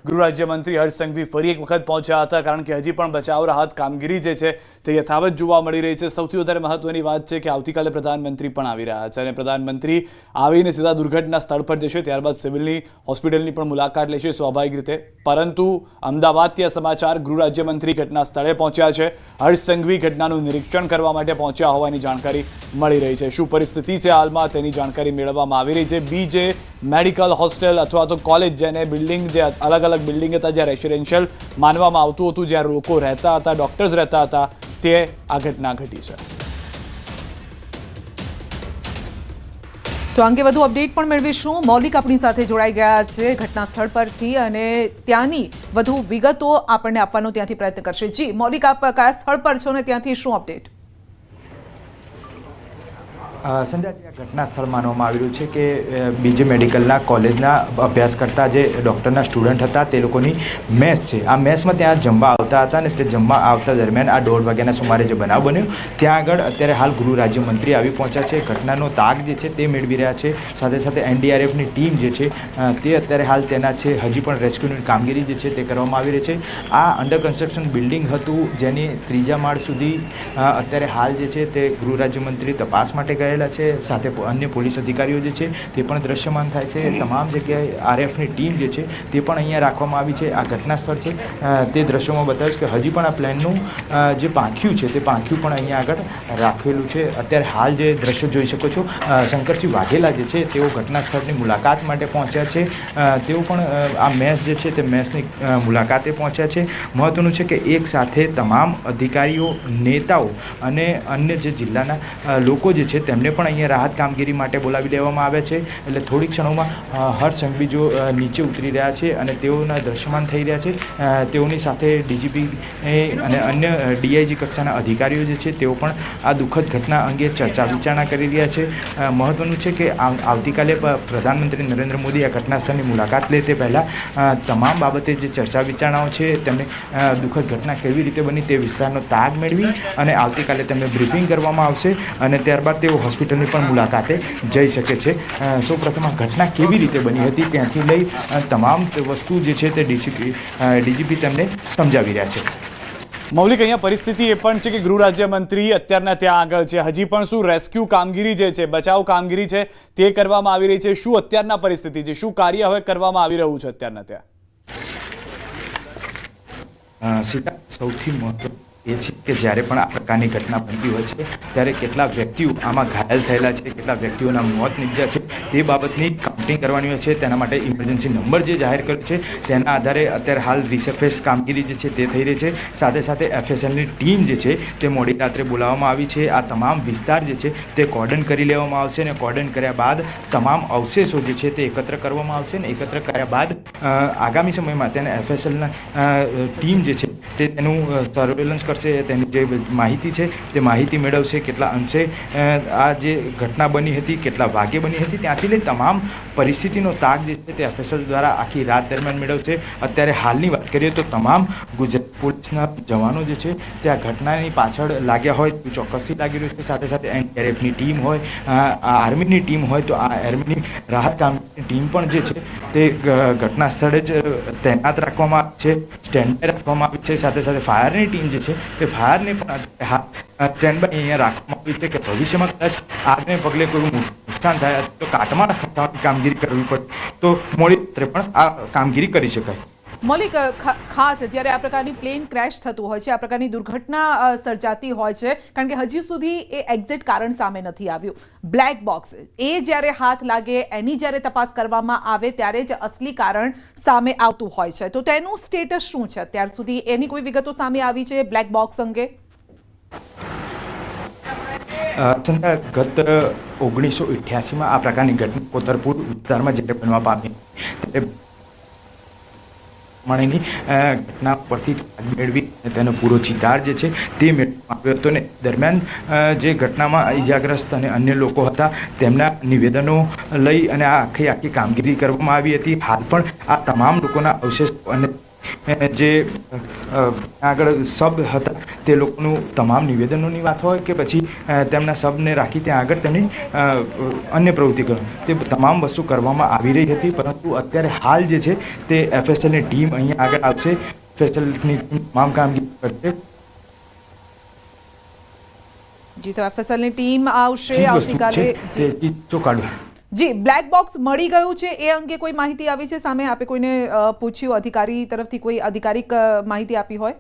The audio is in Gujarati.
ગૃહ રાજ્યમંત્રી હર્ષ સંઘવી ફરી એક વખત પહોંચ્યા હતા, કારણ કે હજી પણ બચાવ રાહત કામગીરી જે છે તે યથાવત જોવા મળી રહી છે. સૌથી વધારે મહત્વની વાત છે કે આવતીકાલે પ્રધાનમંત્રી પણ આવી રહ્યા છે અને પ્રધાનમંત્રી આવીને સીધા દુર્ઘટના સ્થળ પર જશે, ત્યારબાદ સિવિલની હોસ્પિટલની પણ મુલાકાત લેશે સ્વાભાવિક રીતે. પરંતુ અમદાવાદથી આ સમાચાર ગૃહ રાજ્યમંત્રી ઘટના સ્થળે પહોંચ્યા છે. હર્ષ સંઘવી ઘટનાનું નિરીક્ષણ કરવા માટે પહોંચ્યા હોવાની જાણકારી મળી રહી છે. શું પરિસ્થિતિ છે હાલમાં તેની જાણકારી મેળવવામાં આવી રહી છે. બીજે મેડિકલ હોસ્ટેલ અથવા તો કોલેજ, જેને બિલ્ડિંગ જે અલગ અલગ બિલ્ડિંગ હતા, જ્યાં રેસિડેન્શિયલ માનવામાં આવતું હતું, જ્યાં લોકો રહેતા હતા, ડોક્ટર્સ રહેતા હતા, તે આ ઘટના ઘટી છે. તો અંગે વધુ અપડેટ પણ મેળવીશું. મૌલિક આપણી સાથે જોડાઈ ગયા છે ઘટના સ્થળ પરથી અને ત્યાંની વધુ વિગતો આપણને આપવાનો ત્યાંથી પ્રયત્ન કરશે. જી મૌલિક, આપ કયા સ્થળ પર છો અને ત્યાંથી શું અપડેટ? સંધ્યા, આ ઘટના સ્થળ માનવામાં આવી રહ્યું છે કે બીજે મેડિકલના કોલેજના અભ્યાસ કરતા જે ડૉક્ટરના સ્ટુડન્ટ હતા તે લોકોની મેસ છે. આ મેસમાં ત્યાં જમવા આવતા હતા અને તે જમવા આવતા દરમિયાન આ 1:30 વાગ્યાના સુમારે જે બનાવ બન્યો, ત્યાં આગળ અત્યારે હાલ ગૃહ રાજ્યમંત્રી આવી પહોંચ્યા છે. ઘટનાનો તાગ જે છે તે મેળવી રહ્યા છે. સાથે સાથે NDRFની ટીમ જે છે તે અત્યારે હાલ તેના છે. હજી પણ રેસ્ક્યુની કામગીરી જે છે તે કરવામાં આવી રહી છે. આ અંડર કન્સ્ટ્રક્શન બિલ્ડિંગ હતું, જેની 3જા માળ સુધી અત્યારે હાલ જે છે તે ગૃહ રાજ્યમંત્રી તપાસ માટે ગયેલા છે. સાથે અન્ય પોલીસ અધિકારીઓ જે છે તે પણ દ્રશ્યમાન થાય છે. તમામ જગ્યાએ RFની ટીમ જે છે તે પણ અહીંયા રાખવામાં આવી છે. આ ઘટના સ્થળ છે તે દ્રશ્યોમાં બતાવ્યું કે હજી પણ આ પ્લેનનું જે પાંખ્યું છે તે પાંખ્યું પણ અહીંયા આગળ રાખેલું છે. અત્યારે હાલ જે દ્રશ્યો જોઈ શકો છો, શંકરસિંહ વાઘેલા જે છે તેઓ ઘટના સ્થળની મુલાકાત માટે પહોંચ્યા છે. તેઓ પણ આ મેસ જે છે તે મેસની મુલાકાતે પહોંચ્યા છે. મહત્વનું છે કે એક સાથે તમામ અધિકારીઓ, નેતાઓ અને અન્ય જે જિલ્લાના લોકો જે છે તેમને પણ અહીંયા રાહત કામગીરી માટે બોલાવી લેવામાં આવ્યા છે. એટલે થોડી ક્ષણોમાં હર્ષ સંઘવી જો નીચે ઉતરી રહ્યા છે અને તેઓના દ્રશ્યમાન થઈ રહ્યા છે. તેઓની સાથે DGP અને અન્ય DIG કક્ષાના અધિકારીઓ જે છે તેઓ પણ આ દુઃખદ ઘટના અંગે ચર્ચા વિચારણા કરી રહ્યા છે. મહત્વનું છે કે આવતીકાલે પ્રધાનમંત્રી નરેન્દ્ર મોદી આ ઘટના સ્થળની મુલાકાત લે તે પહેલાં તમામ બાબતે જે ચર્ચા વિચારણાઓ છે તેમને દુઃખદ ઘટના કેવી રીતે બની તે વિસ્તારનો તાગ મેળવી અને આવતીકાલે તેમને બ્રીફિંગ કરવામાં આવશે અને ત્યારબાદ તેઓ હોસ્પિટલની પણ મુલાકાતે જઈ શકે છે. સૌપ્રથમ આ ઘટના કેવી રીતે બની હતી ત્યાંથી લઈ તમામ વસ્તુ જે છે તે DGP તેમને સમજાવી રહ્યા છે. મૌલિક, અહીંયા પરિસ્થિતિ એ પણ છે કે ગૃહ રાજ્યમંત્રી અત્યારના ત્યાં આગળ છે. હજી પણ શું રેસ્ક્યુ કામગીરી જે છે, બચાવ કામગીરી છે તે કરવામાં આવી રહી છે? શું અત્યારના પરિસ્થિતિ છે? શું કાર્ય હવે કરવામાં આવી રહ્યું છે અત્યારના ત્યાં? સૌથી મહત્વ એ છે કે જ્યારે પણ આ પ્રકારની ઘટના બનતી હોય છે ત્યારે કેટલા વ્યક્તિઓ આમાં ઘાયલ થયેલા છે, કેટલા વ્યક્તિઓના મોત નીપજ્યા છે તે બાબતની કાઉન્ટિંગ કરવાની હોય છે. તેના માટે ઇમરજન્સી નંબર જે જાહેર કર્યો છે તેના આધારે અત્યારે હાલ રિસર્ફેસ કામગીરી જે છે તે થઈ રહી છે. સાથે સાથે FSLની ટીમ જે છે તે મોડી રાત્રે બોલાવવામાં આવી છે. આ તમામ વિસ્તાર જે છે તે કોર્ડન કરી લેવામાં આવશે અને કોર્ડન કર્યા બાદ તમામ અવશેષો જે છે તે એકત્ર કરવામાં આવશે અને એકત્ર કર્યા બાદ આગામી સમયમાં તેને FSLના ટીમ જે છે તે તેનું સર્વેલન્સ કરશે. તેની જે માહિતી છે તે માહિતી મેળવશે. કેટલા અંશે આ જે ઘટના બની હતી, કેટલા વાગ્યે બની હતી, ત્યાંથી લઈ તમામ પરિસ્થિતિનો તાગ જે છે તે FSL દ્વારા આખી રાત દરમિયાન મેળવશે. અત્યારે હાલની વાત કરીએ તો તમામ ગુજરાત પોલીસના જવાનો જે છે તે આ ઘટનાની પાછળ લાગ્યા હોય તો ચોક્કસથી લાગી રહ્યું છે. સાથે સાથે NDRFની ટીમ હોય, આર્મીની ટીમ હોય તો આ આર્મીની રાહત કામગીરીની ટીમ પણ જે છે તે ઘટના સ્થળે જ તૈનાત રાખવામાં આવી છે, સ્ટેન્ડ બાય રાખવામાં આવી છે. સાથે સાથે ફાયરની ટીમ જે છે તે ફાયરને પણ સ્ટેન્ડ બાય અહીંયા રાખવામાં આવી છે કે ભવિષ્યમાં કદાચ આગને પગલે કોઈ નુકસાન થાય તો કાટમાળ ખસાવવાની કામગીરી કરવી પડે તો મોડી રાત્રે પણ આ કામગીરી કરી શકાય. મૌલિક, ખાસ જ્યારે આ પ્રકારની પ્લેન ક્રેશ થતું હોય છે, આ પ્રકારની દુર્ઘટના સર્જાતી હોય છે, કારણ કે હજી સુધી એ એક્ઝેક્ટ કારણ સામે નથી આવ્યું. બ્લેક બોક્સ એ જ્યારે હાથ લાગે, એની જ્યારે તપાસ કરવામાં આવે ત્યારે જ અસલી કારણ સામે આવતું હોય છે. તો તેનું સ્ટેટસ શું છે અત્યાર સુધી? એની કોઈ વિગતો સામે આવી છે બ્લેક બોક્સ અંગે? ગત 1988માં આ પ્રકારની ઘટના કોતરપુર વિસ્તારમાં જ્યારે બનવા પામી ત્યારે માણેની ઘટના પરથી મેળવી તેનો પૂરો ચિતાર જે છે તે મેળવવામાં આવ્યો હતો અને દરમિયાન જે ઘટનામાં ઇજાગ્રસ્ત અને અન્ય લોકો હતા તેમના નિવેદનો લઈ અને આ આખી કામગીરી કરવામાં આવી હતી. હાલ પણ આ તમામ લોકોના અવશેષો અને જે આગળ સબ હતા તે લોકોનું તમામ નિવેદનોની વાત હોય કે પછી તેમના સબને રાખી ત્યાં આગળ તેમની અન્ય પ્રવૃત્તિ કરો તે તમામ વસ્તુ કરવામાં આવી રહી હતી, પરંતુ અત્યારે હાલ જે છે તે FSLની ટીમ અહીંયા આગળ આવશે. FSLની ટીમ તમામ કામગીરી કરશે. જી, તો FSLની ટીમ આવશે આવતીકાલે. ચોકાડો જી, બ્લેક બોક્સ મળી ગયું છે એ અંગે કોઈ માહિતી આવી છે સામે? આપે કોઈને પૂછ્યું, અધિકારી તરફથી કોઈ આધિકારિક માહિતી આપી હોય?